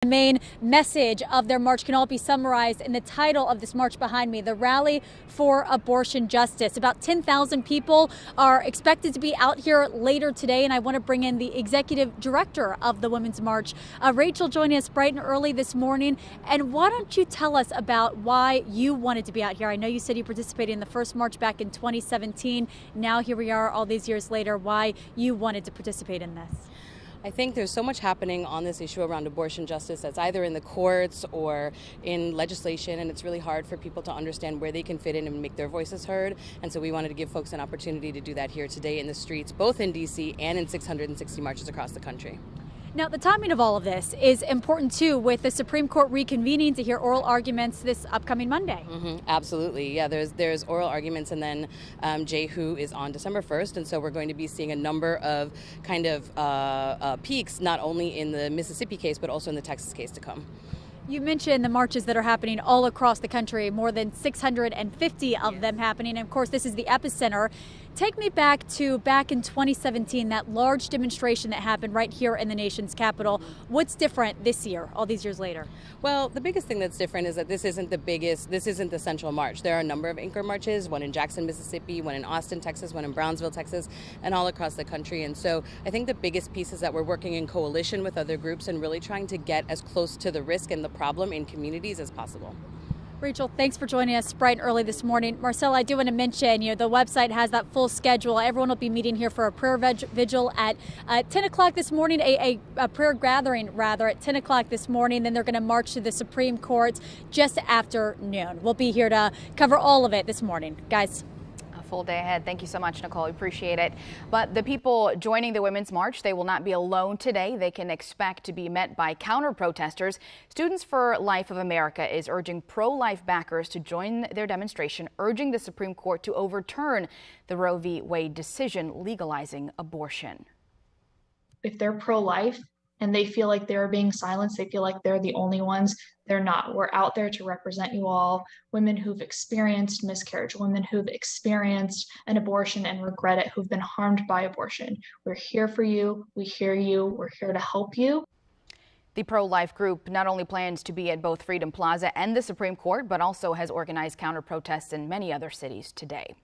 The main message of their march can all be summarized in the title of this march behind me, the Rally for Abortion Justice. About 10,000 people are expected to be out here later today, and I want to bring in the executive director of the Women's March, Rachel, joining us bright and early this morning. And why don't you tell us about why you wanted to be out here? I know you said you participated in the first march back in 2017. Now here we are all these years later, why you wanted to participate in this. I think there's so much happening on this issue around abortion justice that's either in the courts or in legislation, and it's really hard for people to understand where they can fit in and make their voices heard. And so we wanted to give folks an opportunity to do that here today in the streets, both in D.C. and in 660 marches across the country. Now, the timing of all of this is important, too, with the Supreme Court reconvening to hear oral arguments this upcoming Monday. Absolutely. Yeah, there's oral arguments, and then Jehu is on December 1st. And so we're going to be seeing a number of kind of peaks, not only in the Mississippi case, but also in the Texas case to come. You mentioned the marches that are happening all across the country, more than 650 of them happening. And of course, this is the epicenter. Take me back in 2017, that large demonstration that happened right here in the nation's capital. What's different this year, all these years later? Well, the biggest thing that's different is that this isn't the central march. There are a number of anchor marches, one in Jackson, Mississippi, one in Austin, Texas, one in Brownsville, Texas, and all across the country. And so I think the biggest piece is that we're working in coalition with other groups and really trying to get as close to the risk and the problem in communities as possible. Rachel, thanks for joining us bright and early this morning. Marcella, I do want to mention, the website has that full schedule. Everyone will be meeting here for a prayer vigil at 10 o'clock this morning, a prayer gathering, rather, at 10 o'clock this morning. Then they're going to march to the Supreme Court just after noon. We'll be here to cover all of it this morning. Guys. Full day ahead. Thank you so much, Nicole. We appreciate it. But the people joining the Women's March, they will not be alone today. They can expect to be met by counter-protesters. Students for Life of America is urging pro-life backers to join their demonstration, urging the Supreme Court to overturn the Roe v. Wade decision legalizing abortion. If they're pro-life and they feel like they're being silenced, they feel like they're the only ones, they're not. We're out there to represent you all, women who've experienced miscarriage, women who've experienced an abortion and regret it, who've been harmed by abortion. We're here for you. We hear you. We're here to help you. The pro-life group not only plans to be at both Freedom Plaza and the Supreme Court, but also has organized counter-protests in many other cities today.